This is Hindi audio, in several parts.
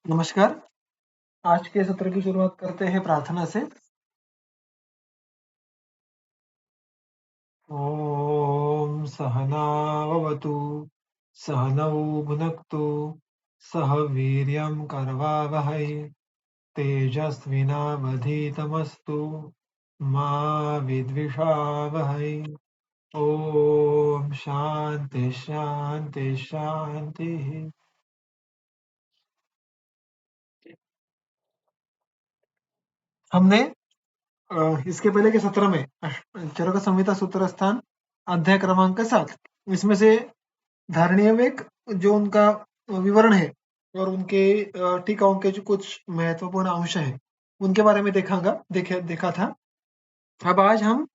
नमस्कार। आज के सत्र की शुरुआत करते हैं प्रार्थना से। ॐ सहनाववतु सहनौ भुनक्तु सह वीर्यं करवावहै तेजस्विनावधीतमस्तु मा विद्विषावहै। ॐ शांति शांति शांतिः। हमने इसके पहले के सत्र में चरक संहिता सूत्र स्थान अध्याय क्रमांक 7 इसमें से धारणीय वेग जो उनका विवरण है और उनके टीकाओं के जो कुछ महत्वपूर्ण अंश हैं उनके बारे में देखा था। अब आज हम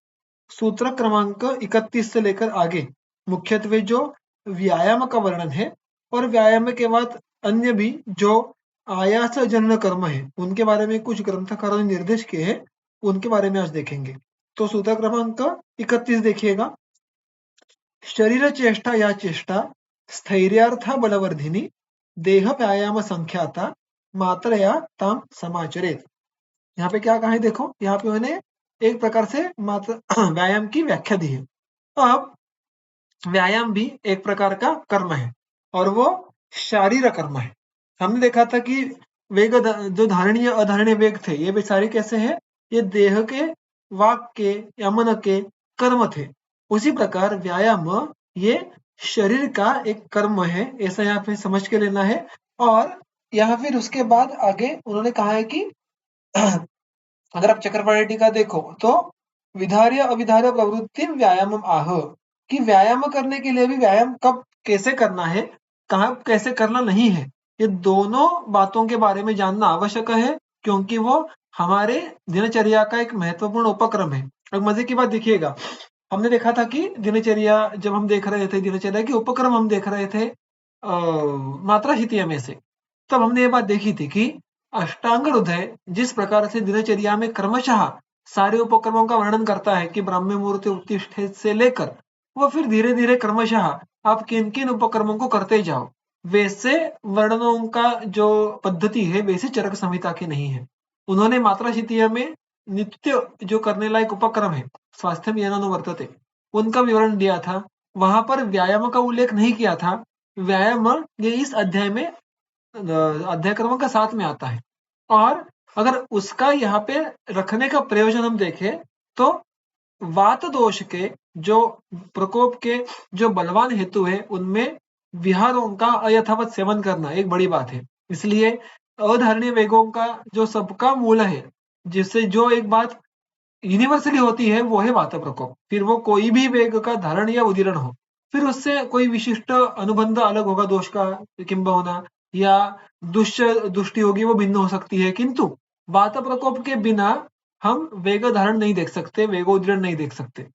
सूत्र क्रमांक 31 से लेकर आगे मुख्यत्वे जो व्यायाम का वर्णन है और व्यायाम के बाद अन्य भी जो आयास जन्य कर्म है उनके बारे में कुछ ग्रंथकारों ने निर्देश किए हैं उनके बारे में आज देखेंगे। तो सूत्र क्रमांक 31 देखिएगा। शरीर चेष्टा या चेष्टा स्थैर्यार्थ बलवर्धिनी देह व्यायाम संख्याता मात्रया ताम समाचरेत। यहाँ पे क्या कहा है देखो, यहाँ पे उन्होंने एक प्रकार से मात्र व्यायाम की व्याख्या दी है। अब व्यायाम भी एक प्रकार का कर्म है और वो शारीरिक कर्म है। हमने देखा था कि वेग जो धारणीय अधारणीय वेग थे ये भी सारे कैसे हैं, ये देह के वाक के या मन के कर्म थे। उसी प्रकार व्यायाम ये शरीर का एक कर्म है, ऐसा यहाँ पे समझ के लेना है। और यहाँ फिर उसके बाद आगे उन्होंने कहा है कि अगर आप चक्रवाणी टीका देखो तो विधार्य अविधार्य प्रवृत्ति व्यायाम आह, कि व्यायाम करने के लिए भी व्यायाम कब कैसे करना है, कहाँ कैसे करना नहीं है, ये दोनों बातों के बारे में जानना आवश्यक है क्योंकि वो हमारे दिनचर्या का एक महत्वपूर्ण उपक्रम है। अब मजे की बात देखिएगा, हमने देखा था कि दिनचर्या जब हम देख रहे थे, दिनचर्या के उपक्रम हम देख रहे थे मात्रा हितिया में से, तब हमने ये बात देखी थी कि अष्टांग हृदय जिस प्रकार से दिनचर्या में क्रमशः सारे उपक्रमों का वर्णन करता है कि ब्राह्म्य मुहूर्त उत्तिष्ठे से लेकर वो फिर धीरे धीरे क्रमशः आप किन किन उपक्रमों को करते जाओ, वैसे वर्णनों का जो पद्धति है वैसे चरक संहिता की नहीं है। उन्होंने मात्रा शितिया में नित्य जो करने लायक उपक्रम है स्वास्थ्य वर्तते उनका विवरण दिया था, वहां पर व्यायाम का उल्लेख नहीं किया था। व्यायाम ये इस अध्याय में अध्याय क्रमांक 7 में आता है। और अगर उसका यहाँ पे रखने का प्रयोजन हम देखें तो वात दोष के जो प्रकोप के जो बलवान हेतु है उनमें विहारों का अयथावत सेवन करना एक बड़ी बात है। इसलिए अधारणीय वेगों का जो सबका मूल है, जिससे जो एक बात यूनिवर्सली होती है वो है वात प्रकोप, फिर वो कोई भी वेग का धारण या उदीरण हो, फिर उससे कोई विशिष्ट अनुबंध अलग होगा दोष का किंबहुना, या दुष्टि होगी वो भिन्न हो सकती है, किंतु वात प्रकोप के बिना हम वेग धारण नहीं देख सकते, वेगोदीरण नहीं देख सकते।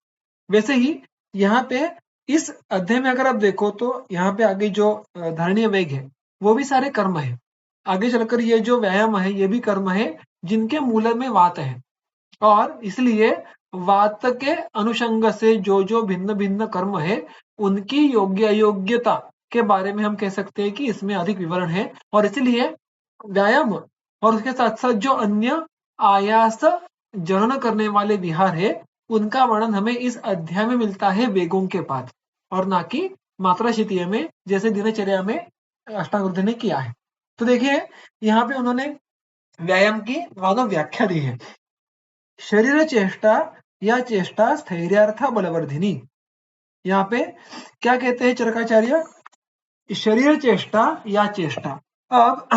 वैसे ही यहाँ पे इस अध्याय में अगर आप देखो तो यहाँ पे आगे जो धारणीय वेग है वो भी सारे कर्म है। आगे चलकर ये जो व्यायाम है ये भी कर्म है जिनके मूल में वात है, और इसलिए वात के अनुषंग से जो जो भिन्न भिन्न कर्म है उनकी योग्य अयोग्यता के बारे में हम कह सकते हैं कि इसमें अधिक विवरण है। और इसलिए व्यायाम और उसके साथ साथ जो अन्य आयास जनन करने वाले विहार है उनका वर्णन हमें इस अध्याय में मिलता है वेगों के बाद, और ना कि मात्रा शितीय में जैसे दिनचर्या में अष्टांग ने किया है। तो देखिए यहाँ पे उन्होंने व्यायाम की मानव व्याख्या दी है। शरीर चेष्टा या चेष्टा स्थैर्यार्थ बलवर्धिनी। यहाँ पे क्या कहते हैं चरकाचार्य, शरीर चेष्टा या चेष्टा। अब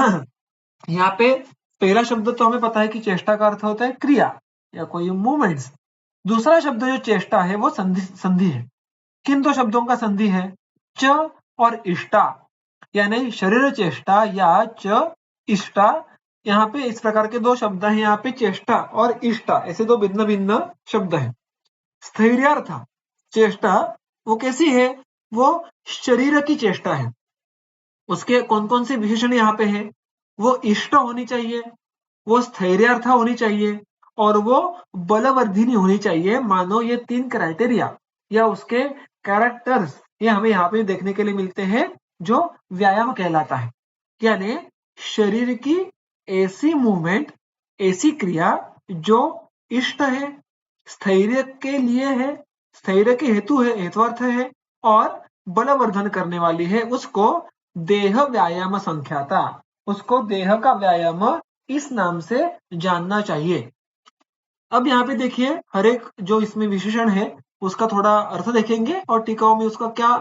यहाँ पे पहला शब्द तो हमें पता है कि चेष्टा का अर्थ होता है क्रिया या कोई मूवमेंट्स। दूसरा शब्द जो चेष्टा है वो संधि है। किन दो शब्दों का संधि है, च और इष्टा, यानी शरीर चेष्टा या च इष्टा। यहाँ पे इस प्रकार के दो शब्द हैं, यहाँ पे चेष्टा और इष्टा ऐसे दो भिन्न भिन्न शब्द हैं। स्थैर्यार्थ चेष्टा वो कैसी है, वो शरीर की चेष्टा है। उसके कौन कौन से विशेषण यहाँ पे है, वो इष्ट होनी चाहिए, वो स्थैर्यार्थ होनी चाहिए और वो बलवर्धिनी होनी चाहिए। मानो ये तीन क्राइटेरिया या उसके कैरेक्टर्स ये हमें यहाँ पे देखने के लिए मिलते हैं जो व्यायाम कहलाता है। यानी शरीर की ऐसी मूवमेंट, ऐसी क्रिया जो इष्ट है, स्थैर्य के लिए है, स्थैर्य के हेतु है, हेतुअर्थ है और बलवर्धन करने वाली है, उसको देह व्यायाम संख्याता, उसको देह का व्यायाम इस नाम से जानना चाहिए। अब यहाँ पे देखिए हर एक जो इसमें विशेषण है उसका थोड़ा अर्थ देखेंगे और टीकाओं में उसका क्या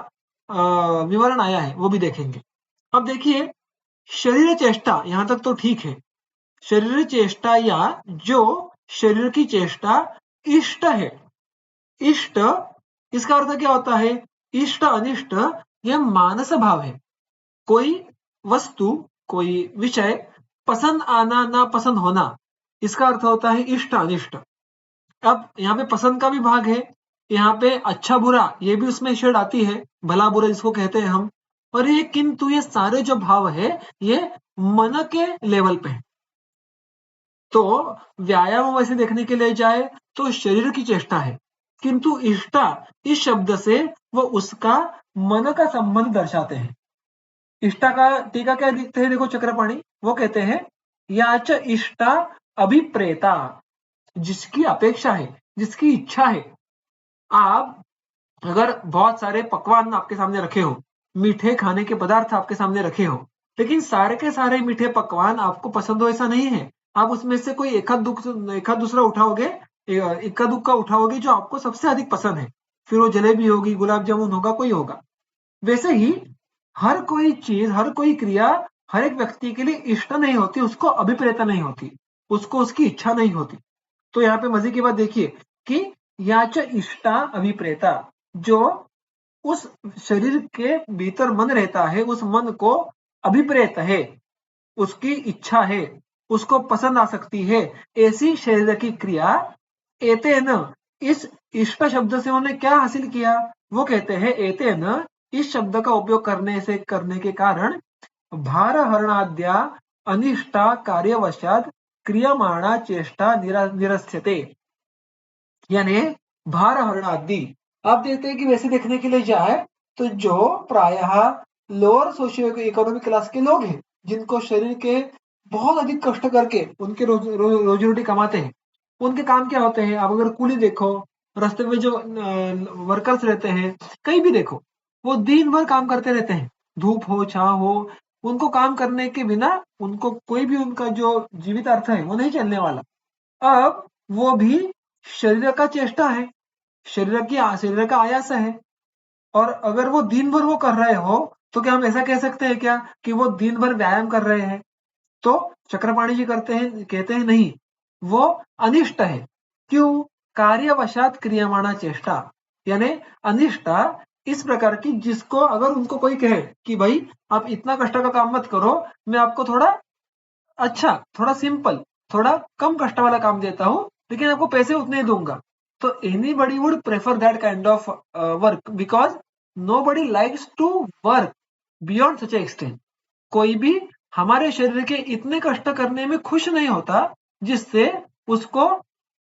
विवरण आया है वो भी देखेंगे। अब देखिए शरीर चेष्टा यहां तक तो ठीक है। शरीर चेष्टा या जो शरीर की चेष्टा इष्ट है, इष्ट इसका अर्थ क्या होता है? इष्ट अनिष्ट यह मानस भाव है। कोई वस्तु, कोई विषय पसंद आना ना पसंद होना, इसका अर्थ होता है इष्ट अनिष्ट। अब यहाँ पे पसंद का भी भाग है, यहाँ पे अच्छा बुरा ये भी उसमें शेड आती है, भला बुरा जिसको कहते हैं हम। और ये किंतु ये सारे जो भाव है ये मन के लेवल पे है। तो व्यायाम वैसे देखने के लिए जाए तो शरीर की चेष्टा है, किंतु इष्टा इस शब्द से वो उसका मन का संबंध दर्शाते हैं। इष्टा का टीका क्या दिखते हैं? देखो चक्रपाणी वो कहते हैं याच इष्टा अभिप्रेता, जिसकी अपेक्षा है, जिसकी इच्छा है। आप अगर बहुत सारे पकवान आपके सामने रखे हो, मीठे खाने के पदार्थ आपके सामने रखे हो, लेकिन सारे के सारे मीठे पकवान आपको पसंद हो ऐसा नहीं है। आप उसमें से कोई एक आध दूसरा उठाओगे, इक्का दुक्का उठाओगे जो आपको सबसे अधिक पसंद है, फिर वो जलेबी होगी, गुलाब जामुन होगा, कोई होगा। वैसे ही हर कोई चीज, हर कोई क्रिया हर एक व्यक्ति के लिए इष्ट नहीं होती, उसको अभिप्रेता नहीं होती, उसको उसकी इच्छा नहीं होती। तो यहाँ पे मजे की बात देखिए कि याच इष्टा अभिप्रेता, जो उस शरीर के भीतर मन रहता है, उस मन को अभिप्रेत है, उसकी इच्छा है, उसको पसंद आ सकती है, ऐसी शरीर की क्रिया एतेन, इस इष्ट शब्द से उन्होंने क्या हासिल किया? वो कहते हैं एतेन, इस शब्द का उपयोग करने के कारण भार हरणाद्या अनिष्टा कार्यवशात क्रियमाणा चेष्टा निरस्यते, यानी भार हरणादि। आप देखते हैं कि वैसे देखने के लिए जाए तो जो प्रायः लोअर सोशियो इकोनॉमिक क्लास के लोग हैं, जिनको शरीर के बहुत अधिक कष्ट करके उनके रोजी रोटी कमाते हैं, उनके काम क्या होते हैं? आप अगर कूली देखो, रास्ते में जो वर्कर्स रहते हैं, कहीं भी देखो, वो दिन भर काम करते रहते हैं, धूप हो छाव हो, उनको काम करने के बिना उनको कोई भी उनका जो जीवित अर्थ है वो नहीं चलने वाला। अब वो भी शरीर का चेष्टा है, शरीर का आयास है। और अगर वो दिन भर वो कर रहे हो तो क्या हम ऐसा कह सकते हैं क्या कि वो दिन भर व्यायाम कर रहे हैं? तो चक्रपाणी जी कहते हैं नहीं, वो अनिष्ट है। क्यों? कार्यवशात क्रियमाणा चेष्टा, यानी अनिष्टा इस प्रकार की, जिसको अगर उनको कोई कहे कि भाई आप इतना कष्ट का काम मत करो, मैं आपको थोड़ा अच्छा, थोड़ा सिंपल, थोड़ा कम कष्ट वाला काम देता हूँ, लेकिन आपको पैसे उतने ही दूंगा, तो anybody would prefer that kind of work, because nobody likes to work beyond such extent. कोई भी हमारे शरीर के इतने कष्ट करने में खुश नहीं होता जिससे उसको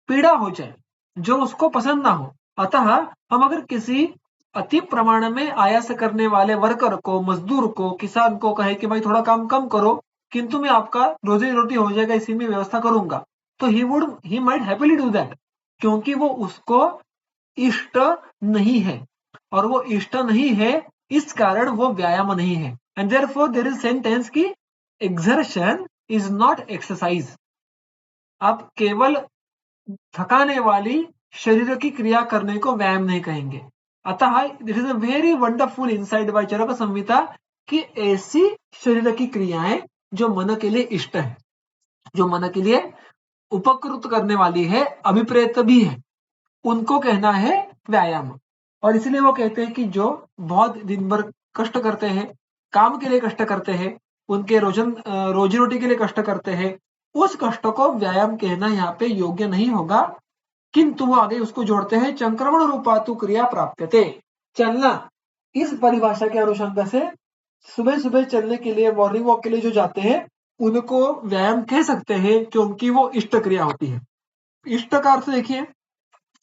पीड़ा हो जाए, जो उसको पसंद ना हो। अतः हम अगर किसी अति प्रमाण में आयास करने वाले वर्कर को, मजदूर को, किसान को कहे कि भाई थोड़ा काम कम करो, किंतु मैं आपका रोजी रोटी हो जाएगा इसी में व्यवस्था करूंगा, तो he might happily do that, क्योंकि वो उसको इष्ट नहीं है, और वो इष्ट नहीं है इस कारण वो व्यायाम नहीं है। And therefore there is sentence की एक्सर्शन इज नॉट एक्सरसाइज। आप केवल थकाने वाली शरीर की क्रिया करने को व्यायाम नहीं कहेंगे। अतः it is a very wonderful insight by Charaka Samhita कि ऐसी शरीर की क्रियाएं जो मन के लिए इष्ट है, जो मन के लिए उपकृत करने वाली है, अभिप्रेत भी है, उनको कहना है व्यायाम। और इसलिए वो कहते हैं कि जो बहुत दिन भर कष्ट करते हैं, काम के लिए कष्ट करते हैं, उनके रोजी रोटी के लिए कष्ट करते हैं, उस कष्ट को व्यायाम कहना यहाँ पे योग्य नहीं होगा। किंतु वो आगे उसको जोड़ते हैं चंक्रमण रूपातु क्रिया प्राप्यते, चलना। इस परिभाषा के अनुसंग से सुबह सुबह चलने के लिए, मॉर्निंग वॉक के लिए जो जाते हैं, उनको व्यायाम कह सकते हैं क्योंकि वो इष्ट क्रिया होती है। इष्ट का अर्थ देखिए,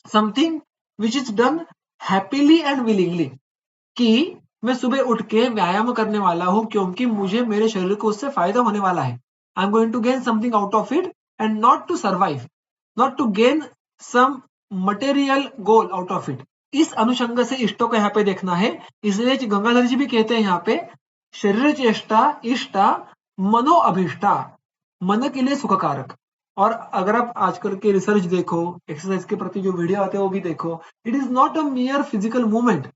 something which is done happily and willingly, कि मैं सुबह उठ के व्यायाम करने वाला हूँ क्योंकि मुझे मेरे शरीर को उससे फायदा होने वाला है। I am going to gain something out of it and not to survive, not to gain some material goal out of it. इस अनुषंग से इष्टों को यहाँ पे देखना है। इसलिए गंगाधर जी भी कहते हैं यहाँ पे, शरीर चेष्टा इष्टा मनो अभिष्टा, मन के लिए सुखकारक। और अगर आप आजकल के रिसर्च देखो, एक्सरसाइज के प्रति जो वीडियो आते हैं वो भी देखो, it is not a मियर physical movement.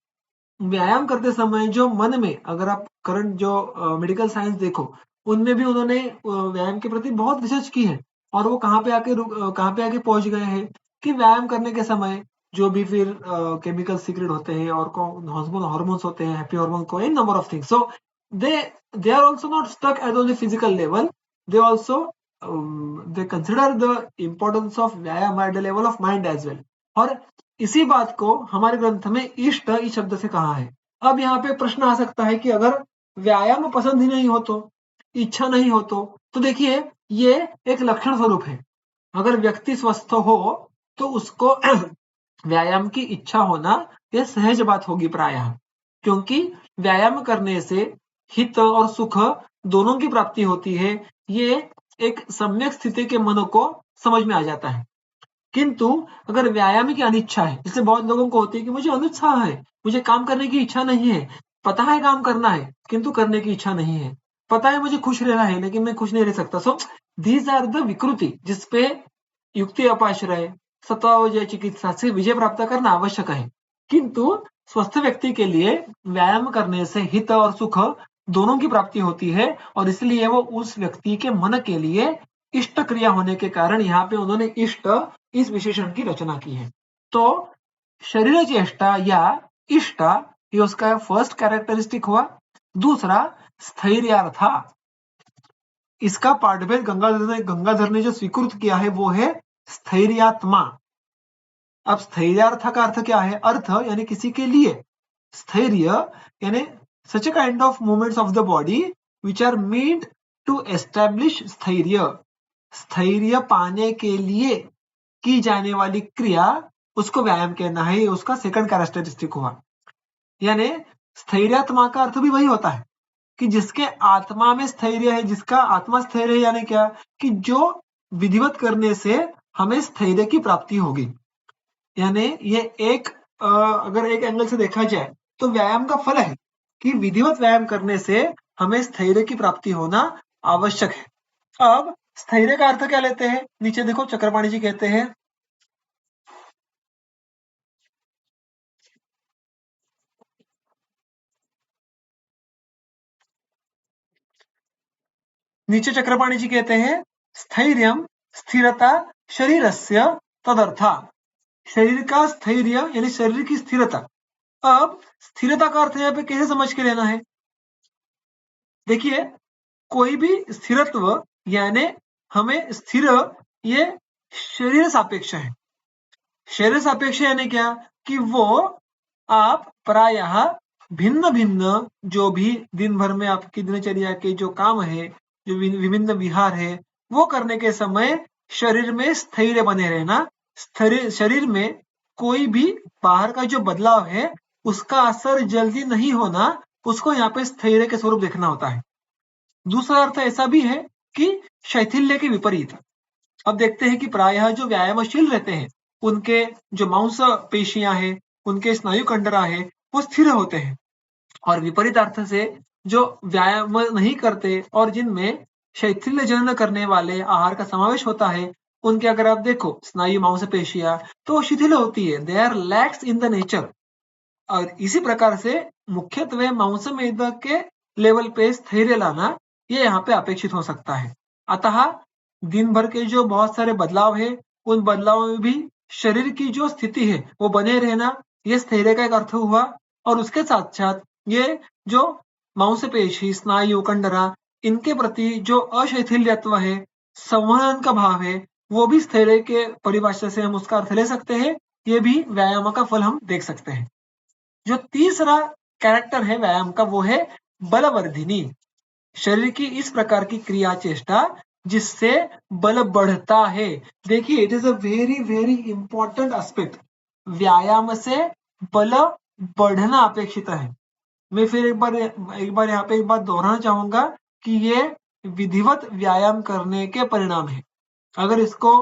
व्यायाम करते समय जो मन में, अगर आप करंट जो मेडिकल साइंस देखो, उनमें भी उन्होंने व्यायाम के प्रति बहुत रिसर्च की है। और वो कहाँ पे आके पहुंच गए हैं कि व्यायाम करने के समय जो भी फिर केमिकल सीक्रेट होते हैं और हार्मोन्स होते हैं, हैप्पी हार्मोन को, in number of things. So they they are also not stuck at on the physical level, they also they consider the importance of व्यायाम at the level of mind as well. और इसी बात को हमारे ग्रंथ में इष्ट इस शब्द से कहा है। अब यहाँ पे प्रश्न आ सकता है कि अगर व्यायाम पसंद ही नहीं हो तो, इच्छा नहीं हो तो देखिए ये एक लक्षण स्वरूप है। अगर व्यक्ति स्वस्थ हो तो उसको व्यायाम की इच्छा होना यह सहज बात होगी प्रायः, क्योंकि व्यायाम करने से हित और सुख दोनों की प्राप्ति होती है। ये एक सम्यक स्थिति के मन को समझ में आ जाता है। किंतु अगर व्यायाम की अनिच्छा है, जैसे बहुत लोगों को होती है कि मुझे अनुत्साह है, मुझे काम करने की इच्छा नहीं है, पता है काम करना है किंतु करने की इच्छा नहीं है, पता है मुझे खुश रहना है लेकिन मैं खुश नहीं रह सकता। सो दीज आर द विकृति जिसपे युक्ति अपाश्रय सत्वावजय चिकित्सा से विजय प्राप्त करना आवश्यक है। किंतु स्वस्थ व्यक्ति के लिए व्यायाम करने से हित और सुख दोनों की प्राप्ति होती है, और इसलिए वो उस व्यक्ति के मन के लिए इष्ट क्रिया होने के कारण यहाँ पे उन्होंने इष्ट इस विशेषण की रचना की है। तो शरीर चेष्टा या इष्ट, ये उसका फर्स्ट कैरेक्टरिस्टिक हुआ। दूसरा स्थैर्यार्था, इसका पाठभेद गंगाधर ने जो स्वीकृत किया है वो है स्थैर्यात्मा। अब स्थैर्यार्थ का अर्थ क्या है? अर्थ यानी किसी के लिए, स्थैर्य यानी such a kind of movements of the body which are made to establish स्थैर्य। स्थैर्य पाने के लिए की जाने वाली क्रिया, उसको व्यायाम कहना है। ये उसका सेकंड कैरेक्टरिस्टिक हुआ। यानी स्थैर्यात्मा का अर्थ भी वही होता है कि जिसके आत्मा में स्थैर्य है, जिसका आत्मा स्थैर्य है, यानी क्या कि जो विधिवत करने से हमें स्थैर्य की प्राप्ति होगी। यानी ये एक अगर एक एंगल से देखा जाए तो व्यायाम का फल है कि विधिवत व्यायाम करने से हमें स्थैर्य की प्राप्ति होना आवश्यक है। अब स्थैर्य का अर्थ क्या लेते हैं? नीचे देखो, चक्रपाणी जी कहते हैं, नीचे चक्रपाणी जी कहते हैं, स्थैर्यम स्थिरता शरीरस्य तदर्था। शरीर का स्थैर्य यानी शरीर की स्थिरता। अब स्थिरता का अर्थ यहाँ पे कैसे समझ के लेना है? देखिए, कोई भी स्थिरत्व यानी हमें स्थिर, ये शरीर सापेक्ष है। शरीर सापेक्ष यानी क्या कि वो आप प्रायः भिन्न भिन्न जो भी दिन भर में आपकी दिनचर्या के जो काम है, जो विभिन्न विहार है, वो करने के समय शरीर में स्थैर्य बने रहना, शरीर में कोई भी बाहर का जो बदलाव है उसका असर जल्दी नहीं होना, उसको यहाँ पे स्थैर्य के स्वरूप देखना होता है। दूसरा अर्थ ऐसा भी है कि शैथिल्य के विपरीत। अब देखते हैं कि प्रायः जो व्यायामशील रहते हैं उनके जो मांस पेशियां हैं, उनके स्नायु कंडरा है, वो स्थिर होते हैं। और विपरीत अर्थ से जो व्यायाम नहीं करते और जिनमें शैथिल्य जनन करने वाले आहार का समावेश होता है, उनके अगर आप देखो स्नायु मांस पेशियां तो शिथिल होती है, they are lax in the nature. और इसी प्रकार से मुख्यत्वे मांस मेद के लेवल पे स्थैर्य लाना ये यहाँ पे अपेक्षित हो सकता है। अतः दिन भर के जो बहुत सारे बदलाव है, उन बदलावों में भी शरीर की जो स्थिति है वो बने रहना, ये स्थैर्य का एक अर्थ हुआ। और उसके साथ साथ ये जो मांसपेशी स्नायु कंडरा, इनके प्रति जो अशैथिल्यत्व है, संवहन का भाव है, वो भी स्थैर्य के परिभाषा से हम उसका अर्थ ले सकते हैं। ये भी व्यायाम का फल हम देख सकते हैं। जो तीसरा कैरेक्टर है व्यायाम का वो है बलवर्धिनी। शरीर की इस प्रकार की क्रिया चेष्टा जिससे बल बढ़ता है। देखिए, it is a very very important aspect. व्यायाम से बल बढ़ना अपेक्षित है। मैं फिर एक बार यहाँ पे एक बात दोहराना चाहूंगा कि ये विधिवत व्यायाम करने के परिणाम है। अगर इसको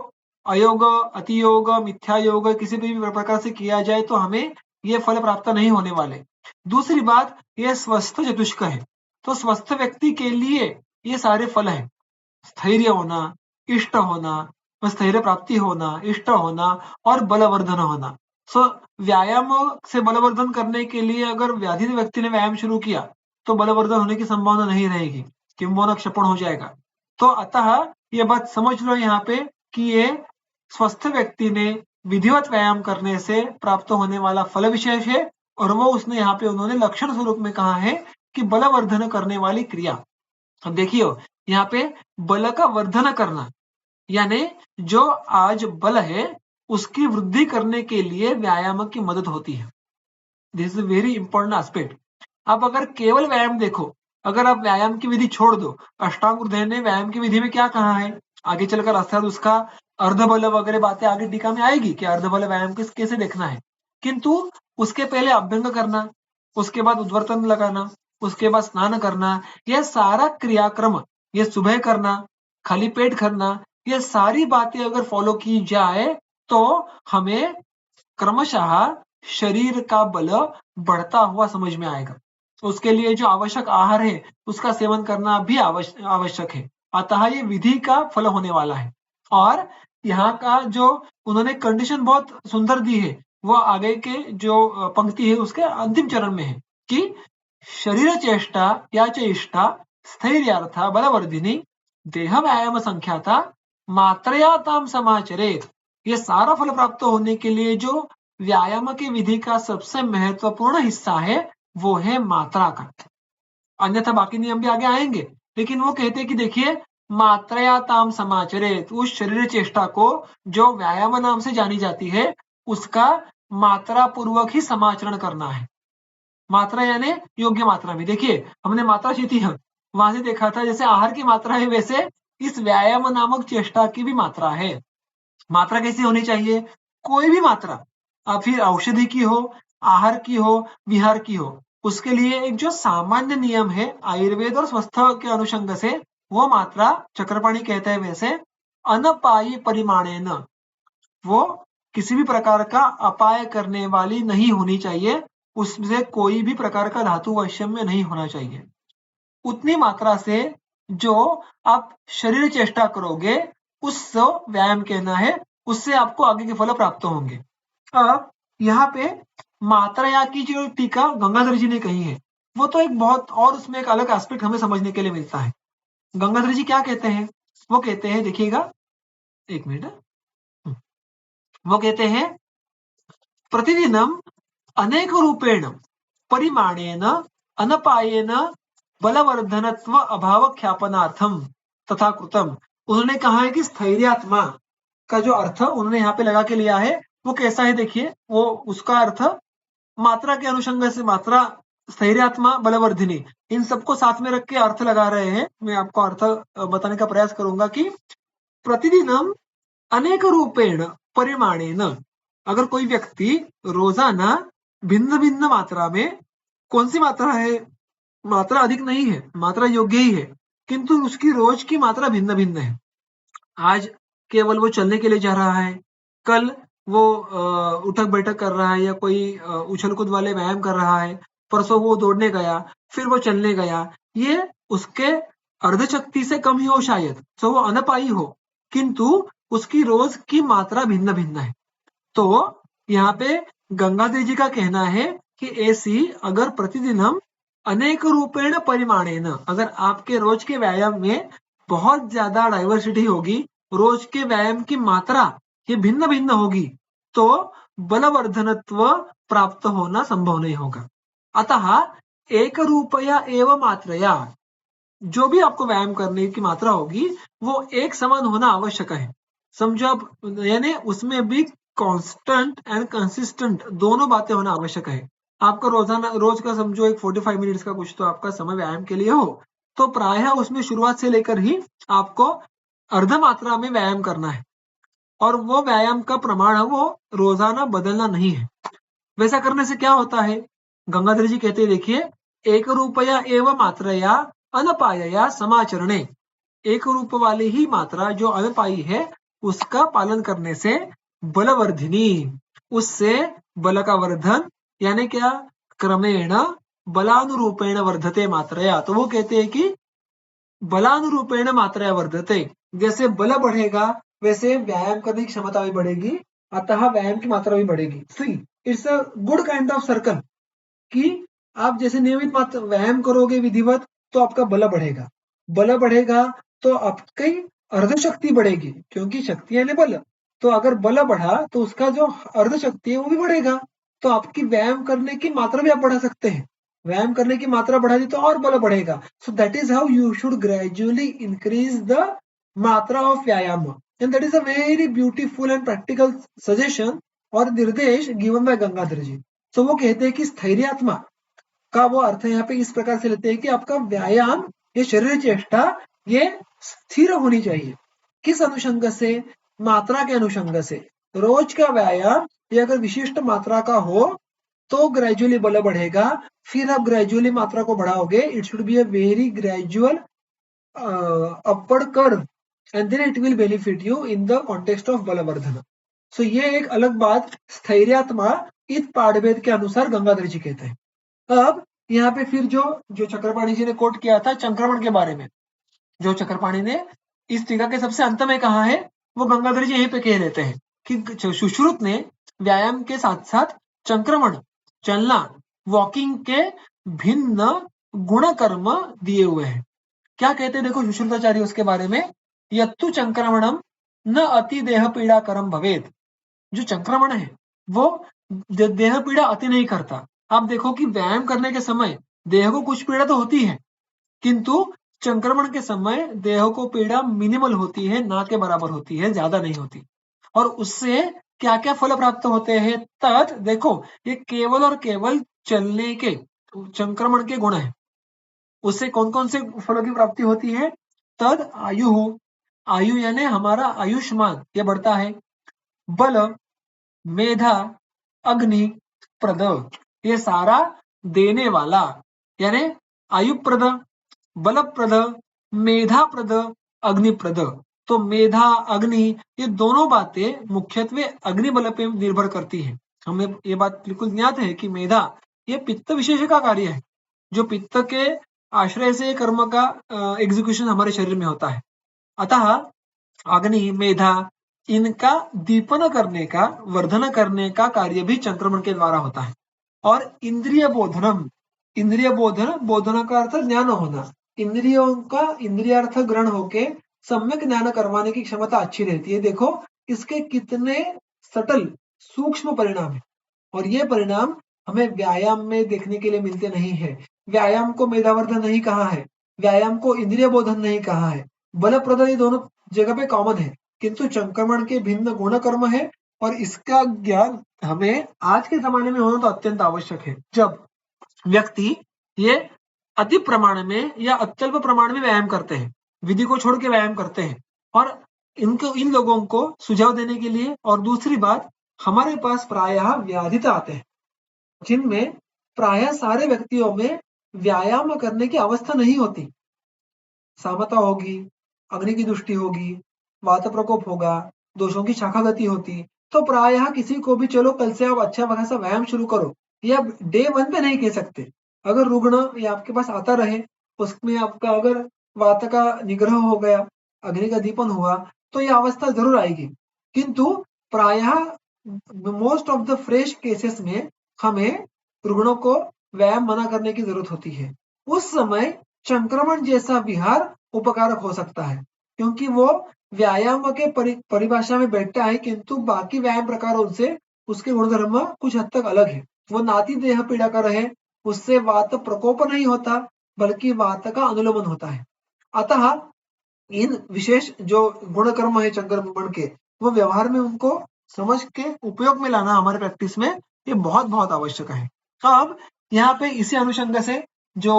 अयोग, अतियोग, मिथ्या योग किसी भी प्रकार से किया जाए तो हमें ये फल प्राप्त नहीं होने वाले। दूसरी बात, ये स्वस्थ चतुष्क है, तो स्वस्थ व्यक्ति के लिए ये सारे फल है। स्थैर्य होना, इष्ट होना, स्थैर्य प्राप्ति होना, इष्ट होना और बलवर्धन होना। सो व्यायाम से बलवर्धन करने के लिए अगर व्याधित व्यक्ति ने व्यायाम शुरू किया तो बलवर्धन होने की संभावना नहीं रहेगी, किंबहुना क्षपण हो जाएगा। तो अतः ये बात समझ लो यहाँ पे कि ये स्वस्थ व्यक्ति ने विधिवत व्यायाम करने से प्राप्त होने वाला फल विशेष है, और वो उसने यहाँ पे उन्होंने लक्षण स्वरूप में कहा है कि बलवर्धन करने वाली क्रिया। अब देखियो यहाँ पे बल का वर्धन करना, यानी जो आज बल है उसकी वृद्धि करने के लिए व्यायाम की मदद होती है। This is very important aspect. आप अगर केवल व्यायाम देखो, अगर आप व्यायाम की विधि छोड़ दो, अष्टांग हृदय ने व्यायाम की विधि में क्या कहा है, आगे चलकर अर्थात उसका अर्धबल वगैरह बातें आगे टीका में आएगी कि अर्धबल व्यायाम कैसे देखना है। किंतु उसके पहले अभ्यंग करना, उसके बाद उद्वर्तन लगाना, उसके बाद स्नान करना, यह सारा क्रियाक्रम, ये सुबह करना, खाली पेट करना, ये सारी बातें अगर फॉलो की जाए तो हमें क्रमशः शरीर का बल बढ़ता हुआ समझ में आएगा। उसके लिए जो आवश्यक आहार है उसका सेवन करना भी आवश्यक है। अतः ये विधि का फल होने वाला है। और यहाँ का जो उन्होंने कंडीशन बहुत सुंदर दी है, वो आगे के जो पंक्ति है उसके अंतिम चरण में है कि शरीर चेष्टा या चेष्टा स्थैर्यार्था बलवर्धिनी देह व्यायाम संख्याता मात्रया ताम समाचरेत। ये सारा फल प्राप्त होने के लिए जो व्यायाम की विधि का सबसे महत्वपूर्ण हिस्सा है वो है मात्रा का। अन्यथा बाकी नियम भी आगे आएंगे, लेकिन वो कहते हैं कि देखिए मात्रया ताम समाचरेत, उस शरीर चेष्टा को जो व्यायाम नाम से जानी जाती है उसका मात्रा पूर्वक ही समाचरण करना है। मात्रा यानी योग्य मात्रा में। देखिए हमने मात्रा सीखी है, वहां से देखा था जैसे आहार की मात्रा है वैसे इस व्यायाम नामक चेष्टा की भी मात्रा है। मात्रा कैसी होनी चाहिए, कोई भी मात्रा, अब फिर औषधि की हो, आहार की हो, विहार की हो, उसके लिए एक जो सामान्य नियम है आयुर्वेद और स्वस्थ के अनुषंग से, वो मात्रा चक्रपाणी कहते हैं वैसे अनपायी परिमाणे न, वो किसी भी प्रकार का अपाय करने वाली नहीं होनी चाहिए, उससे कोई भी प्रकार का धातु वैषम्य नहीं होना चाहिए। उतनी मात्रा से जो आप शरीर चेष्टा करोगे उस व्यायाम कहना है, उससे आपको आगे के फल प्राप्त होंगे। अब यहाँ पे मात्रा की जो टीका गंगाधर जी ने कही है वो तो एक बहुत और उसमें एक अलग एस्पेक्ट हमें समझने के लिए मिलता है। गंगाधर जी क्या कहते हैं, वो कहते हैं, देखिएगा एक मिनट, वो कहते हैं प्रतिदिनम अनेक रूपेण परिमाणेन अनपायेन बलवर्धनत्व अभाव ख्यापनार्थम तथा कृतम। उन्होंने कहा है कि स्थैर्यात्मा का जो अर्थ उन्होंने यहाँ पे लगा के लिया है वो कैसा है, देखिए वो उसका अर्थ मात्रा के अनुषंग से, मात्रा स्थैर्यात्मा बलवर्धिनी, इन सबको साथ में रख के अर्थ लगा रहे हैं। मैं आपको अर्थ बताने का प्रयास करूंगा कि प्रतिदिनम अनेक रूपेण परिमाणेन, अगर कोई व्यक्ति रोजाना भिन्न भिन्न मात्रा में, कौन सी मात्रा है, मात्रा अधिक नहीं है, मात्रा योग्य ही है, किंतु उसकी रोज की मात्रा भिन्न भिन्न है। आज केवल वो चलने के लिए जा रहा है, कल वो उठक बैठक कर रहा है या कोई उछल कूद वाले व्यायाम कर रहा है, परसों वो दौड़ने गया, फिर वो चलने गया, ये उसके अर्धशक्ति से कम ही हो शायद, तो वो अनपाई हो, किंतु उसकी रोज की मात्रा भिन्न भिन्न है। तो यहाँ पे गंगाधर जी का कहना है कि ऐसी अगर प्रतिदिन हम अनेक रूपेण परिमाणेन, अगर आपके रोज के व्यायाम में बहुत ज्यादा डाइवर्सिटी होगी, रोज के व्यायाम की मात्रा ये भिन्न भिन्न होगी, तो बलवर्धनत्व प्राप्त होना संभव नहीं होगा। अतः एक रूपया एवं मात्रया, जो भी आपको व्यायाम करने की मात्रा होगी वो एक समान होना आवश्यक है। समझो आप, यानी उसमें भी कांस्टेंट एंड कंसिस्टेंट दोनों बातें होना आवश्यक है। आपका रोजाना रोज का समझो एक 45 मिनट्स का कुछ तो आपका समय व्यायाम के लिए हो, तो प्रायः उसमें शुरुआत से लेकर ही आपको अर्ध मात्रा में व्यायाम करना है, और वो व्यायाम का प्रमाण है वो रोजाना बदलना नहीं है। वैसा करने से क्या होता है, गंगाधर जी कहते हैं, देखिए एक रूपया एवं मात्रया अनपायया समाचरणे, एक रूप वाली ही मात्रा जो अनपाई है उसका पालन करने से बलवर्धिनी, उससे बल का वर्धन, यानी क्या, क्रमेण बलानुरूपेण वर्धते मात्रया। तो वो कहते हैं कि बलानुरूपेण मात्रा वर्धते, जैसे बल बढ़ेगा वैसे व्यायाम करने की क्षमता भी बढ़ेगी, अतः व्यायाम की मात्रा भी बढ़ेगी। See it's a good kind of circle कि आप जैसे नियमित मात्रा व्यायाम करोगे विधिवत तो आपका बल बढ़ेगा, बल बढ़ेगा तो आपकी अर्ध शक्ति बढ़ेगी, क्योंकि शक्ति यानी बल। तो अगर बल बढ़ा तो उसका जो अर्ध शक्ति है वो भी बढ़ेगा, तो आपकी व्यायाम करने की मात्रा भी आप बढ़ा सकते हैं। व्यायाम करने की मात्रा बढ़ा दी तो और बल बढ़ेगा। So that is how you should gradually increase the मात्रा ऑफ व्यायाम, and that is a very beautiful and practical suggestion और निर्देश गिवन बाय गंगाधर जी। तो वो कहते हैं कि स्थैर्यात्मा का वो अर्थ यहाँ पे इस प्रकार से लेते हैं कि आपका व्यायाम, ये शरीर चेष्टा, ये स्थिर होनी चाहिए। किस अनुषंग से? मात्रा के अनुषंग से। रोज का व्यायाम ये अगर विशिष्ट मात्रा का हो तो ग्रेजुअली बल बढ़ेगा, फिर आप ग्रेजुअली मात्रा को बढ़ाओगे। It should be a very gradual upward curve and then it will benefit you in the context of बलवर्धन। सो ये एक अलग बात स्थैर्यात्मा इत पाठभेद के अनुसार गंगाधर जी कहते हैं। अब यहाँ पे फिर जो जो चक्रपाणी जी ने कोट किया था संक्रमण के बारे में, जो चक्रपाणी ने इस टीका के सबसे अंत में कहा है, वो गंगाधर जी यहीं पे कह देते हैं कि सुश्रुत ने व्यायाम के साथ साथ संक्रमण, चलना, वॉकिंग के भिन्न गुण कर्म दिए हुए हैं। क्या कहते हैं देखो सुश्रुताचार्य उसके बारे में, यत्तु संक्रमणम न अति देह पीड़ा करम भवेद। जो संक्रमण है वो देह पीड़ा अति नहीं करता। आप देखो कि व्यायाम करने के समय देह को कुछ पीड़ा तो होती है, किंतु संक्रमण के समय देह को पीड़ा मिनिमल होती है, ना के बराबर होती है, ज्यादा नहीं होती। और उससे क्या क्या फल प्राप्त होते हैं? तद देखो, ये केवल और केवल चलने के संक्रमण के गुण है। उससे कौन कौन से फलों की प्राप्ति होती है? तद आयु, आयु यानी हमारा आयुष्मान ये बढ़ता है। बल, मेधा, अग्नि, प्रद, ये सारा देने वाला, यानी आयुप्रद, बलप्रद, मेधाप्रद, अग्निप्रद। तो मेधा, अग्नि, ये दोनों बातें मुख्यत्वे अग्नि बल पे निर्भर करती है। हमें ये बात बिल्कुल ज्ञात है कि मेधा ये पित्त विशेष का कार्य है, जो पित्त के आश्रय से कर्म का एग्जीक्यूशन हमारे शरीर में होता है। अतः अग्नि, मेधा, इनका दीपन करने का, वर्धन करने का कार्य भी संक्रमण के द्वारा होता है। और इंद्रिय बोधनम, इंद्रिय बोधन, बोधन का अर्थ ज्ञान होना, इंद्रियों का इंद्रियार्थ ग्रहण होके सम्यक ज्ञान करवाने की क्षमता अच्छी रहती है। देखो इसके कितने सटल सूक्ष्म परिणाम है, और ये परिणाम हमें व्यायाम में देखने के लिए मिलते नहीं है। व्यायाम को मेधावर्धन नहीं कहा है, व्यायाम को इंद्रिय बोधन नहीं कहा है, बल प्रदन ये दोनों जगह पे कॉमन है, किंतु संक्रमण के भिन्न गुण कर्म है, और इसका ज्ञान हमें आज के जमाने में होना तो अत्यंत आवश्यक है। जब व्यक्ति ये अति प्रमाण में या अत्यल्प प्रमाण में व्यायाम करते हैं, विधि को छोड़ के व्यायाम करते हैं, और इनको इन लोगों को सुझाव देने के लिए, और दूसरी बात, हमारे पास प्रायः व्याधिता आते हैं जिनमें प्रायः सारे व्यक्तियों में व्यायाम करने की अवस्था नहीं होती। सामता होगी, अग्नि की दृष्टि होगी, वात प्रकोप होगा, दोषों की शाखा गति होती, तो प्रायः किसी को भी चलो कल से आप अच्छा खासा व्यायाम शुरू करो, ये आप डे 1 पे नहीं कह सकते। अगर रुग्ण ये आपके पास आता रहे, उसमें आपका अगर वात का निग्रह हो गया, अग्नि का दीपन हुआ, तो ये अवस्था जरूर आएगी। किंतु प्रायः most of the fresh cases में हमें रुग्णों को व्यायाम मना करने की जरूरत होती है। उस समय संक्रमण जैसा विहार उपकारक हो सकता है, क्योंकि वो व्यायाम के परिभाषा में बैठता है, किंतु बाकी व्यायाम प्रकारों से उसके गुणधर्म कुछ हद तक अलग है। वो नाती देह पीड़ा का रहे, उससे वात प्रकोप नहीं होता, बल्कि वात का अनुलोमन होता है। अतः इन विशेष जो गुण कर्म है संक्रमण के, वो व्यवहार में उनको समझ के उपयोग में लाना हमारे प्रैक्टिस में ये बहुत बहुत आवश्यक है। अब यहाँ पे इसी अनुषंग से जो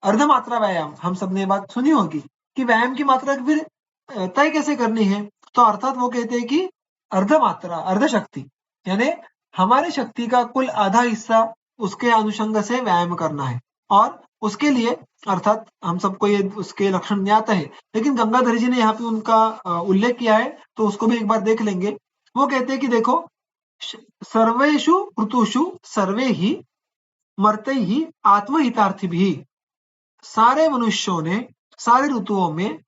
अर्धमात्रा व्यायाम, हम सबने बात सुनी होगी कि व्यायाम की मात्रा फिर तय कैसे करनी है, तो अर्थात वो कहते हैं कि अर्धमात्रा, अर्ध शक्ति, यानी हमारी शक्ति का कुल आधा हिस्सा उसके अनुषंग से व्यायाम करना है। और उसके लिए अर्थात हम सबको ये उसके लक्षण ज्ञात है, लेकिन गंगाधर जी ने यहाँ पे उनका उल्लेख किया है, तो उसको भी एक बार देख लेंगे। वो कहते हैं कि देखो, सर्वेषु ऋतुषु सर्वे ही मर्ते ही आत्महितार्थी भी, सारे मनुष्यों ने सारे ऋतुओं में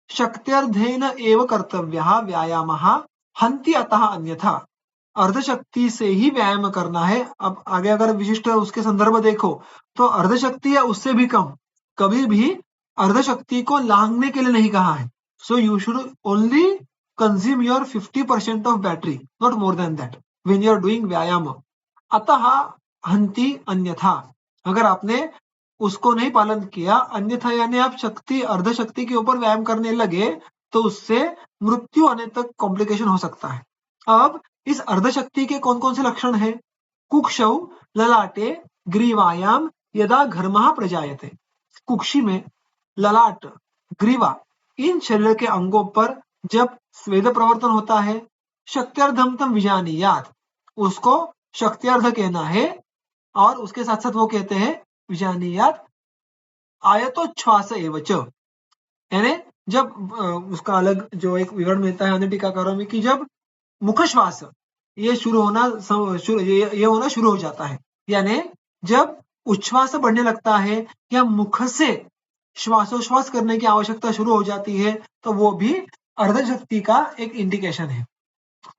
शक्त्यर्धेन एव कर्तव्यः व्यायामः हन्ति अतः अन्यथा, अर्धशक्ति से ही व्यायाम करना है। अब आगे अगर विशिष्ट उसके संदर्भ देखो तो अर्धशक्ति या उससे भी कम, कभी भी अर्धशक्ति को लांघने के लिए नहीं कहा है। So you should only consume your 50% of battery, not more than that, when you are doing व्यायाम। अतः हन्ति अन्यथा, अगर आपने उसको नहीं पालन किया, अन्यथा यानी आप शक्ति अर्धशक्ति के ऊपर व्यायाम करने लगे, तो उससे मृत्यु आने तक कॉम्प्लिकेशन हो सकता है। अब इस अर्धशक्ति के कौन कौन से लक्षण है? कुक्षौ ललाटे ग्रीवायाम यदा घर्मः प्रजायते, कुक्षी में ललाट ग्रीवा इन शरीर के अंगों पर जब स्वेद प्रवर्तन होता है, शक्त्यर्धम तम विजानीयात, उसको शक्त्यर्ध कहना है। और उसके साथ साथ वो कहते हैं विजानीयात आयतोच्छ्वास एवच, यानी जब उसका अलग जो एक विवरण मिलता है अन्य टीकाकारों में कि जब मुख श्वास ये शुरू होना ये होना शुरू हो जाता है, यानी जब उच्छ्वास बढ़ने लगता है या मुख से श्वासोश्वास करने की आवश्यकता शुरू हो जाती है, तो वो भी अर्धशक्ति का एक इंडिकेशन है।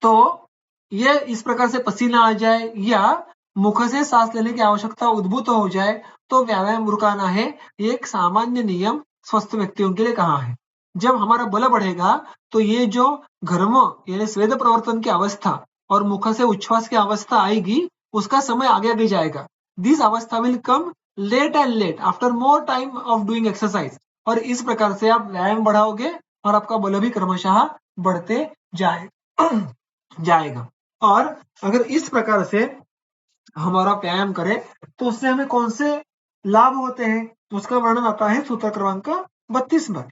तो ये इस प्रकार से पसीना आ जाए या मुख से सांस लेने की आवश्यकता उद्भूत हो जाए तो व्यायाम रुकाना है, ये एक सामान्य नियम स्वस्थ व्यक्तियों के लिए कहा है। जब हमारा बल बढ़ेगा तो ये जो घर्म यानी स्वेद प्रवर्तन की अवस्था और मुख से उच्छ्वास की अवस्था आएगी, उसका समय आगे आगे जाएगा। दिस अवस्था will come late and late after more time of doing exercise, और इस प्रकार से आप व्यायाम बढ़ाओगे और आपका बल भी क्रमशः बढ़ते जाएगा। और अगर इस प्रकार से हमारा व्यायाम करें तो उससे हमें कौन से लाभ होते हैं, उसका वर्णन आता है सूत्र क्रमांक 32 में।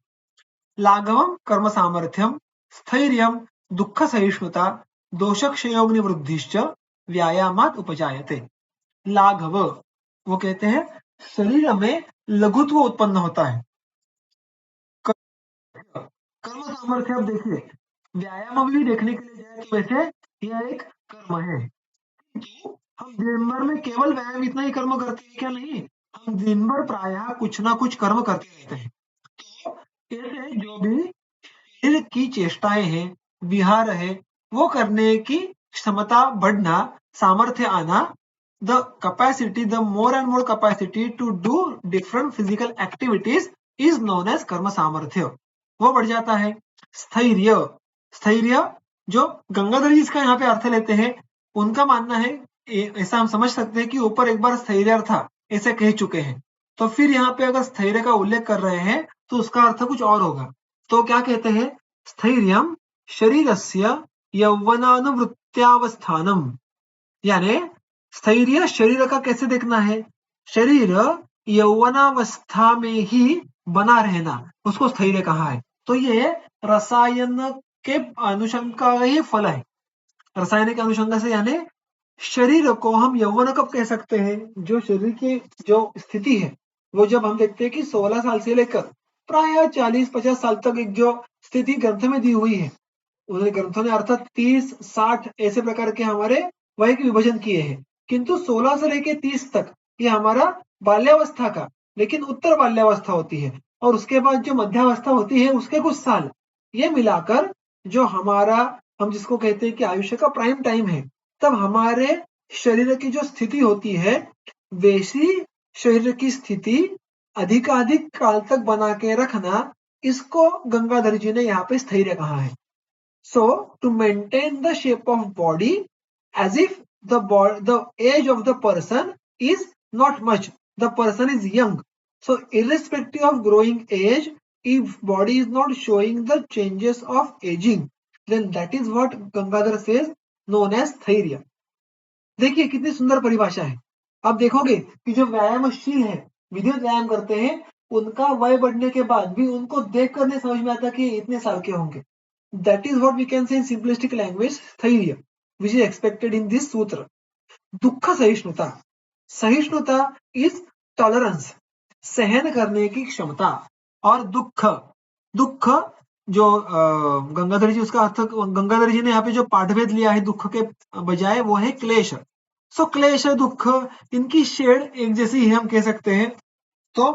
लाघवम कर्म सामर्थ्यम स्थैर्यम दुख सहिष्णुता दोषक्षयोग निवृद्धिश्च व्यायामात उपजायते। लाघव, वो कहते हैं शरीर में लघुत्व उत्पन्न होता है। कर्म सामर्थ्य, आप देखिए व्यायाम भी देखने के लिए जाए तो वैसे यह एक कर्म है। हम दिन भर में केवल व्यायाम इतना ही कर्म करते हैं क्या? नहीं, हम दिन भर प्रायः कुछ ना कुछ कर्म करते रहते हैं। तो ऐसे जो भी शरीर की चेष्टाएं हैं, विहार है, वो करने की क्षमता बढ़ना, सामर्थ्य आना, the capacity, the more and more capacity to do different physical activities is known as कर्म सामर्थ्य, वो बढ़ जाता है। स्थैर्य, स्थैर्य जो गंगाधर जी इसका यहाँ पे अर्थ लेते हैं, उनका मानना है ऐसा हम समझ सकते हैं कि ऊपर एक बार स्थैर्य था ऐसे कह चुके हैं, तो फिर यहाँ पे अगर स्थैर्य का उल्लेख कर रहे हैं तो उसका अर्थ कुछ और होगा। तो क्या कहते हैं? स्थैर्यम शरीरस्य यौवनानुवृत्त्यावस्थानम, यानी स्थैर्य शरीर का कैसे देखना है? शरीर यौवनावस्था में ही बना रहना, उसको स्थैर्य कहा है। तो ये रसायन के अनुषंग का ही फल है। रसायन के अनुषंग से यानी शरीर को हम यौवन कब कह सकते हैं? जो शरीर की जो स्थिति है वो जब हम देखते हैं कि 16 साल से लेकर प्राय 40-50 साल तक एक जो स्थिति ग्रंथ में दी हुई है, उन्होंने ग्रंथों ने अर्थात 30-60 ऐसे प्रकार के हमारे वय के विभाजन किए हैं, किंतु 16 से लेकर 30 तक ये हमारा बाल्यावस्था का, लेकिन उत्तर बाल्यावस्था होती है, और उसके बाद जो मध्यावस्था होती है उसके कुछ साल, ये मिलाकर जो हमारा हम जिसको कहते हैं कि आयुष्य का प्राइम टाइम है, तब हमारे शरीर की जो स्थिति होती है वैसी शरीर की स्थिति अधिकाधिक काल तक बना के रखना, इसको गंगाधर जी ने यहाँ पे स्थैर्य कहा है। So to maintain the shape of body as if the age of the person is not much, the person is young. So irrespective of growing age, if body is not showing the changes of aging, then that is what Gangadhar says known as स्थैर्य। देखिए कितनी सुंदर परिभाषा है। आप देखोगे कि जो व्यायामशील है, विधिवत व्यायाम करते हैं, उनका वय बढ़ने के बाद भी उनको देखकर नहीं समझ में आता कि इतने साल के होंगे। That is what we can say in simplistic language, स्थैर्य, which is expected in this sutra. दुख सहिष्णुता, सहिष्णुता इज टॉलरेंस, सहन करने की क्षमता। और दुख, दुख जो गंगाधर जी उसका अर्थ, गंगाधर जी ने यहाँ पे जो पाठभेद लिया है दुख के बजाय वो है क्लेश। सो क्लेश दुख इनकी शेड एक जैसी ही हम कह सकते हैं। तो